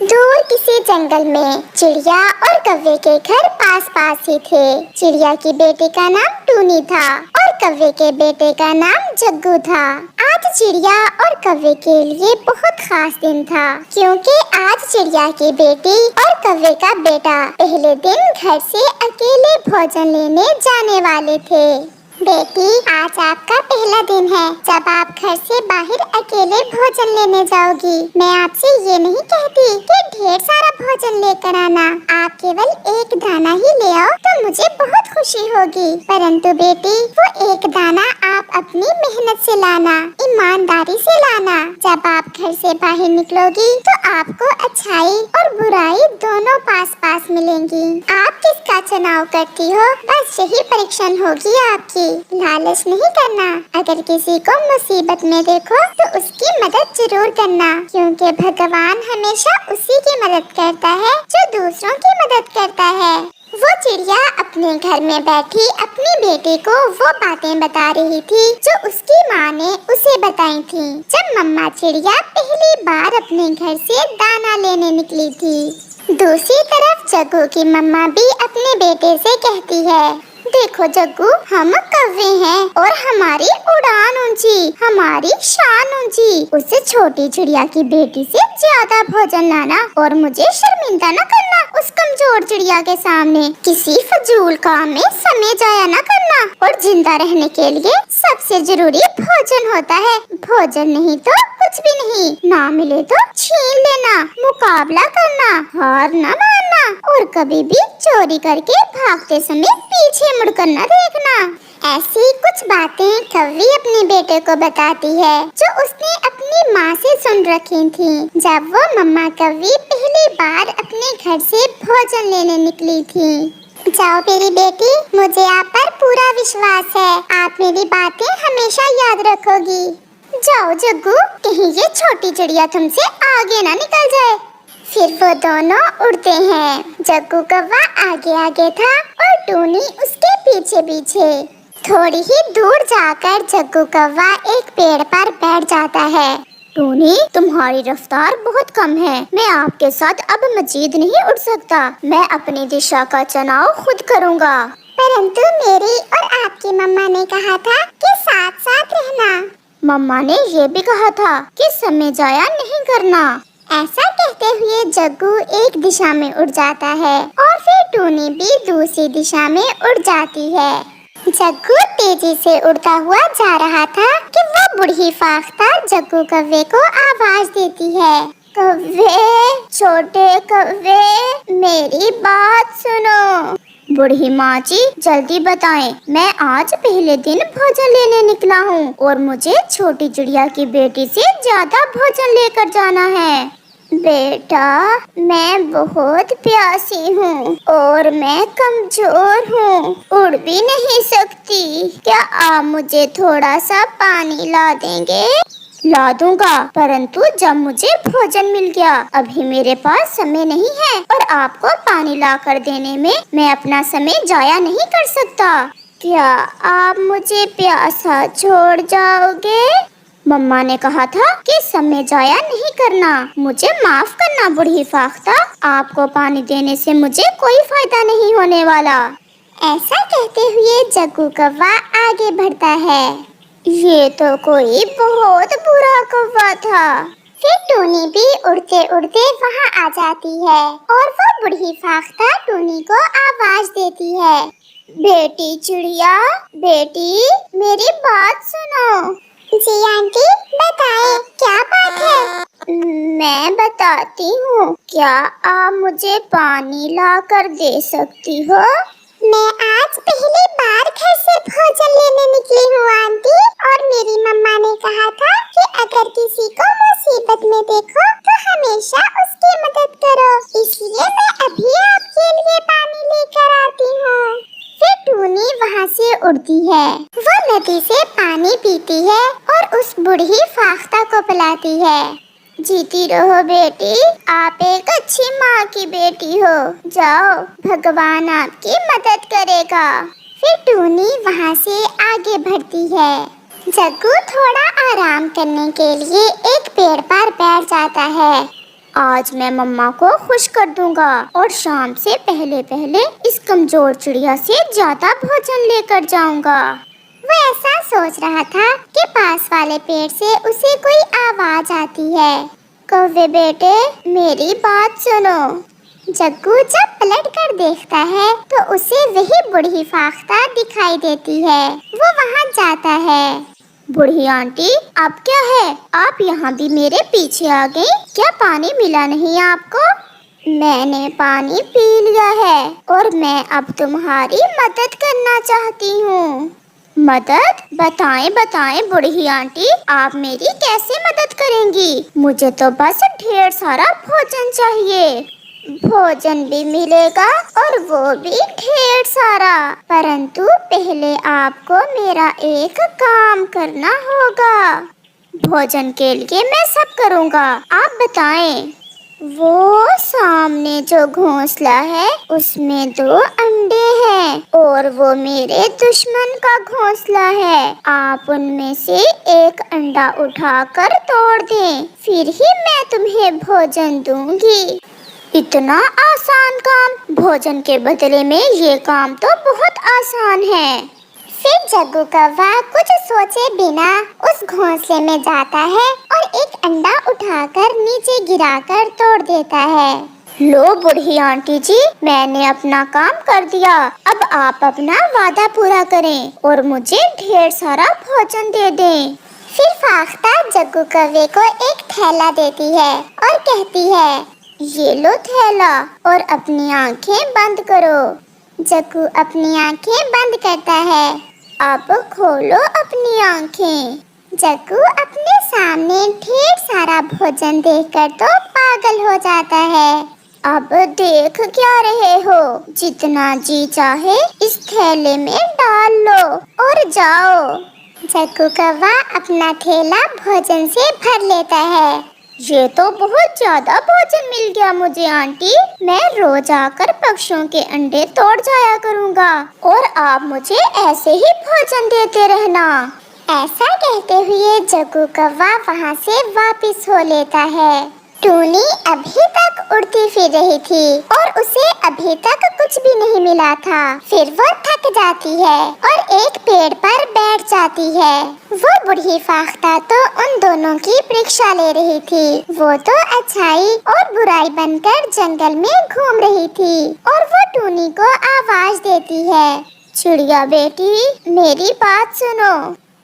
दूर किसी जंगल में चिड़िया और कौवे के घर पास पास ही थे। चिड़िया की बेटी का नाम टूनी था और कौवे के बेटे का नाम जग्गू था। आज चिड़िया और कौवे के लिए बहुत खास दिन था, क्योंकि आज चिड़िया की बेटी और कौवे का बेटा पहले दिन घर से अकेले भोजन लेने जाने वाले थे। बेटी, आज आपका पहला दिन है जब आप घर से बाहर अकेले भोजन लेने जाओगी। मैं आपसे ये नहीं कहती कि ढेर सारा भोजन लेकर आना, आप केवल एक दाना ही ले आओ तो मुझे बहुत खुशी होगी। परंतु बेटी, वो एक दाना आप अपनी मेहनत से लाना, ईमानदारी से लाना। जब आप घर से बाहर निकलोगी तो आपको अच्छाई और बुराई दोनों पास पास मिलेंगी। आप किसका चुनाव करती हो, बस यही परीक्षण होगी आपकी। लालच नहीं करना। अगर किसी को मुसीबत में देखो तो उसकी मदद जरूर करना, क्योंकि भगवान हमेशा उसी की मदद करता है जो दूसरों की मदद करता है। वो चिड़िया अपने घर में बैठी अपनी बेटी को वो बातें बता रही थी जो उसकी माँ ने उसे बताई थी जब मम्मा चिड़िया पहली बार अपने घर से दाना लेने निकली थी। दूसरी तरफ जग्गू की मम्मा भी अपने बेटे से कहती है, देखो जग्गू, हम कौवे हैं और हमारी उड़ान ऊंची, हमारी शान ऊंची। उससे छोटी चिड़िया की बेटी से ज्यादा भोजन लाना और मुझे शर्मिंदा न करना उस कमजोर चिड़िया के सामने। किसी फजूल काम में समय जाया न करना। और जिंदा रहने के लिए सबसे जरूरी भोजन होता है। भोजन नहीं तो कुछ भी नहीं। ना मिले तो छीन लेना, मुकाबला करना, हार न मानना और कभी भी चोरी करके भागते समय पीछे मुड़कर न देखना। ऐसी कुछ बातें कौवी अपने बेटे को बताती है जो उसने अपनी माँ से सुन रखी थी जब वो मम्मा कौवी पहली बार अपने घर से भोजन लेने निकली थी। जाओ मेरी बेटी, मुझे आप पर पूरा विश्वास है, आप मेरी बातें हमेशा याद रखोगी। जाओ जग्गू, कहीं ये छोटी चिड़िया तुमसे आगे ना निकल जाए। फिर वो दोनों उड़ते हैं। जग्गू कौवा आगे आगे था और टूनी उसके पीछे पीछे। थोड़ी ही दूर जाकर जग्गू कौवा एक पेड़ पर बैठ जाता है। टूनी, तुम्हारी रफ्तार बहुत कम है, मैं आपके साथ अब मजीद नहीं उड़ सकता। मैं अपनी दिशा का चुनाव खुद करूँगा। परंतु मेरी और आपकी मम्मा ने कहा था कि साथ साथ रहना। मम्मा ने ये भी कहा था कि समय जाया नहीं करना। ऐसा कहते हुए जग्गू एक दिशा में उड़ जाता है और फिर टूनी भी दूसरी दिशा में उड़ जाती है। जग्गू तेजी से उड़ता हुआ जा रहा था कि वो बूढ़ी फाख्ता जग्गू कौवे को आवाज देती है, कौवे, छोटे कौवे, मेरी बात सुनो। बूढ़ी माँ जी, जल्दी बताएं, मैं आज पहले दिन भोजन लेने निकला हूँ और मुझे छोटी चिड़िया की बेटी से ज्यादा भोजन लेकर जाना है। बेटा, मैं बहुत प्यासी हूँ और मैं कमजोर हूँ, उड़ भी नहीं सकती। क्या आप मुझे थोड़ा सा पानी ला देंगे? ला दूंगा, परंतु जब मुझे भोजन मिल गया। अभी मेरे पास समय नहीं है और आपको पानी ला कर देने में मैं अपना समय जाया नहीं कर सकता। क्या आप मुझे प्यासा छोड़ जाओगे? मम्मा ने कहा था कि समय जाया नहीं करना। मुझे माफ करना बूढ़ी फाख्ता, आपको पानी देने से मुझे कोई फायदा नहीं होने वाला। ऐसा कहते हुए जग्गू कौवा आगे बढ़ता है। ये तो कोई बहुत बुरा कौवा था। फिर टूनी भी उड़ते उड़ते वहाँ आ जाती है और वो बूढ़ी फाख्ता टूनी को आवाज देती है, बेटी चिड़िया, बेटी, मेरी बात सुनो। जी आंटी, बताएं, क्या बात है? मैं बताती हूँ, क्या आप मुझे पानी ला कर दे सकती हो? मैं आज पहली बार घर से भोजन लेने निकली हूँ आंटी, और मेरी मम्मा ने कहा था कि अगर किसी को मुसीबत में देखो तो हमेशा उसकी मदद करो, इसलिए मैं अभी आपके लिए पानी लेकर आती हूँ। फिर टूनी वहाँ से उड़ती है। वो नदी से पानी पीती है और उस बूढ़ी फाख्ता को पिलाती है। जीती रहो बेटी, आप एक अच्छी माँ की बेटी हो। जाओ, भगवान आपकी मदद करेगा। फिर टूनी वहाँ से आगे बढ़ती है। जग्गू थोड़ा आराम करने के लिए एक पेड़ पर बैठ जाता है। आज मैं मम्मा को खुश कर दूंगा और शाम से पहले पहले इस कमजोर चिड़िया से ज्यादा भोजन लेकर जाऊंगा। वो ऐसा सोच रहा था कि पास वाले पेड़ से उसे कोई आवाज आती है। कौवे बेटे, मेरी बात सुनो। जग्गू जब पलट कर देखता है तो उसे वही बूढ़ी फाख्ता दिखाई देती है। वो वहाँ जाता है। बूढ़ी आंटी, अब क्या है? आप यहाँ भी मेरे पीछे आ गई? क्या पानी मिला नहीं आपको? मैंने पानी पी लिया है और मैं अब तुम्हारी मदद करना चाहती हूँ। मदद? बताएं बताएं बूढ़ी आंटी, आप मेरी कैसे मदद करेंगी? मुझे तो बस ढेर सारा भोजन चाहिए। भोजन भी मिलेगा और वो भी ढेर सारा, परंतु पहले आपको मेरा एक काम करना होगा। भोजन के लिए मैं सब करूँगा, आप बताएं। वो सामने जो घोंसला है उसमें 2 अंडे हैं और वो मेरे दुश्मन का घोंसला है। आप उनमें से एक अंडा उठाकर तोड़ दें, फिर ही मैं तुम्हें भोजन दूंगी। इतना आसान काम? भोजन के बदले में ये काम तो बहुत आसान है। फिर जग्गू कौवा कुछ सोचे बिना उस घोंसले में जाता है और एक अंडा उठाकर नीचे गिराकर तोड़ देता है। लो बूढ़ी आंटी जी, मैंने अपना काम कर दिया। अब आप अपना वादा पूरा करें और मुझे ढेर सारा भोजन दे दें। फिर फाख्ता जग्गू कौवे को एक थैला देती है और कहती है, ये लो थैला और अपनी आंखें बंद करो। जग्गू अपनी आंखें बंद करता है। अब खोलो अपनी आंखें। जग्गू अपने सामने ढेर सारा भोजन देखकर तो पागल हो जाता है। अब देख क्या रहे हो? जितना जी चाहे इस थैले में डाल लो और जाओ। जग्गू कौवा अपना थैला भोजन से भर लेता है। ये तो बहुत ज्यादा भोजन मिल गया मुझे आंटी। मैं रोज आकर पक्षियों के अंडे तोड़ जाया करूँगा और आप मुझे ऐसे ही भोजन देते रहना। ऐसा कहते हुए जग्गू कौवा वहाँ से वापस हो लेता है। टूनी अभी तक उड़ती फिर रही थी और उसे अभी तक कुछ भी नहीं मिला था। फिर वो थक जाती है और एक पेड़ पर बैठ जाती है। वो बूढ़ी फाख्ता तो उन दोनों की परीक्षा ले रही थी। वो तो अच्छाई और बुराई बनकर जंगल में घूम रही थी और वो टूनी को आवाज देती है, चिड़िया बेटी, मेरी बात सुनो।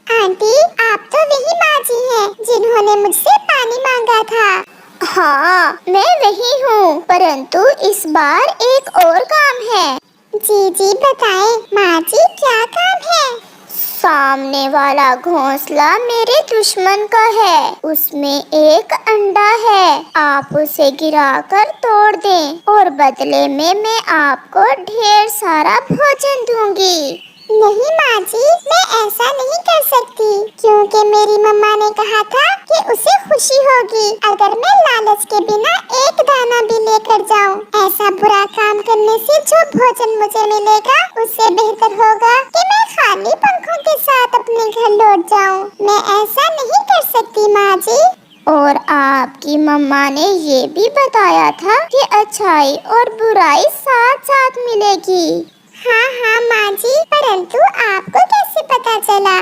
आंटी, आप तो वही माँ जी हैं जिन्होंने मुझसे पानी मांगा था। हाँ, मैं वही हूँ, परंतु इस बार एक और काम है। जी बताएं माँ जी, क्या काम है? सामने वाला घोंसला मेरे दुश्मन का है, उसमें एक अंडा है। आप उसे गिराकर तोड़ दें और बदले में मैं आपको ढेर सारा भोजन दूंगी। नहीं माँ जी, मैं ऐसा नहीं कर सकती, क्योंकि मेरी मम्मा ने कहा था कि उसे खुशी होगी अगर मैं लालच के बिना एक दाना भी लेकर जाऊँ। ऐसा बुरा काम करने से जो भोजन मुझे मिलेगा उससे बेहतर होगा कि मैं खाली पंखों के साथ अपने घर लौट जाऊँ। मैं ऐसा नहीं कर सकती माँ जी। और आपकी मम्मा ने ये भी बताया था कि अच्छाई और बुराई साथ साथ मिलेगी। हाँ माँ जी, परंतु आपको कैसे पता चला?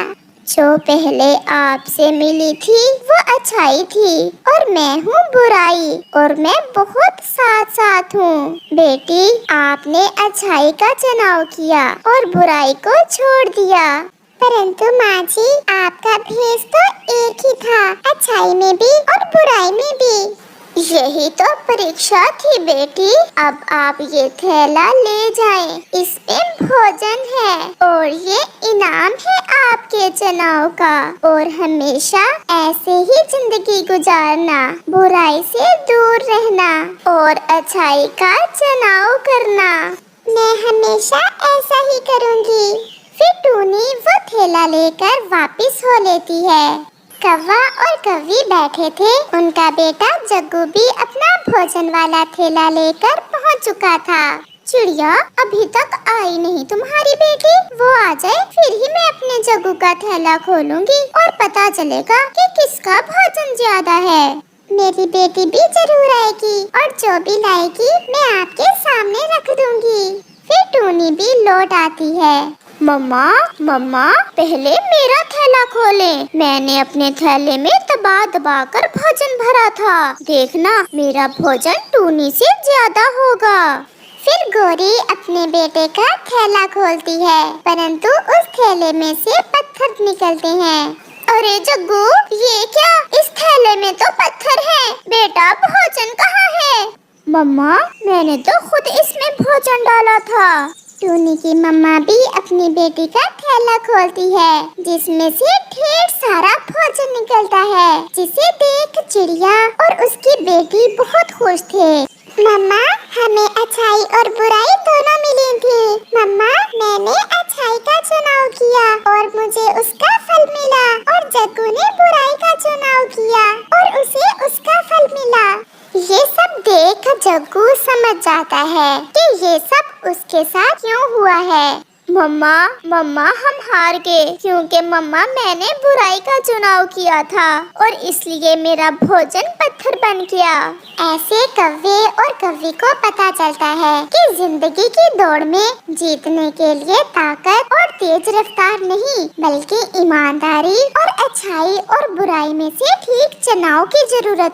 जो पहले आपसे मिली थी वो अच्छाई थी और मैं हूँ बुराई और मैं बहुत साथ साथ हूँ। बेटी, आपने अच्छाई का चुनाव किया और बुराई को छोड़ दिया। परंतु माँ जी, आपका भेष तो एक ही था, अच्छाई में भी और बुराई में भी। यही तो परीक्षा थी बेटी। अब आप ये थैला ले जाएं, इसमें भोजन है और ये इनाम है आपके चुनाव का। और हमेशा ऐसे ही जिंदगी गुजारना, बुराई से दूर रहना और अच्छाई का चुनाव करना। मैं हमेशा ऐसा ही करूँगी। फिर टूनी वो थैला लेकर वापस हो लेती है। कौवा और कौवी बैठे थे। उनका बेटा जग्गू भी अपना भोजन वाला थैला लेकर पहुंच चुका था। चिड़िया, अभी तक आई नहीं तुम्हारी बेटी? वो आ जाए फिर ही मैं अपने जग्गू का थैला खोलूंगी और पता चलेगा कि किसका भोजन ज्यादा है। मेरी बेटी भी जरूर आएगी और जो भी लाएगी मैं आपके सामने रख दूंगी। फिर टूनी भी लौट आती है। मम्मा मम्मा, पहले मेरा थैला खोले। मैंने अपने थैले में दबा दबा कर भोजन भरा था। देखना मेरा भोजन टूनी से ज्यादा होगा। फिर गोरी अपने बेटे का थैला खोलती है, परंतु उस थैले में से पत्थर निकलते हैं। अरे जग्गू, ये क्या? इस थैले में तो पत्थर है। बेटा भोजन कहाँ है? मम्मा, मैंने तो खुद इसमें भोजन डाला था। टूनी की मम्मा भी अपनी बेटी का थैला खोलती है, जिसमें से ढेर सारा भोजन निकलता है, जिसे देख चिड़िया और उसकी बेटी बहुत खुश थे। मम्मा, हमें अच्छाई और बुराई दोनों मिली थी। मम्मा, मैंने अच्छाई का चुनाव किया और मुझे उसका फल मिला, और जग्गू ने बुराई का चुनाव किया और उसे उसका फल मिला। ये सब देख जग्गू समझ जाता है कि ये सब उसके साथ क्यों हुआ है। मम्मा मम्मा, हम हार गए क्योंकि मम्मा मैंने बुराई का चुनाव किया था और इसलिए मेरा भोजन पत्थर बन गया। ऐसे कव्वे और कव्वी को पता चलता है कि जिंदगी की दौड़ में जीतने के लिए ताकत और तेज रफ्तार नहीं, बल्कि ईमानदारी और अच्छाई और बुराई में से ठीक चुनाव की जरूरत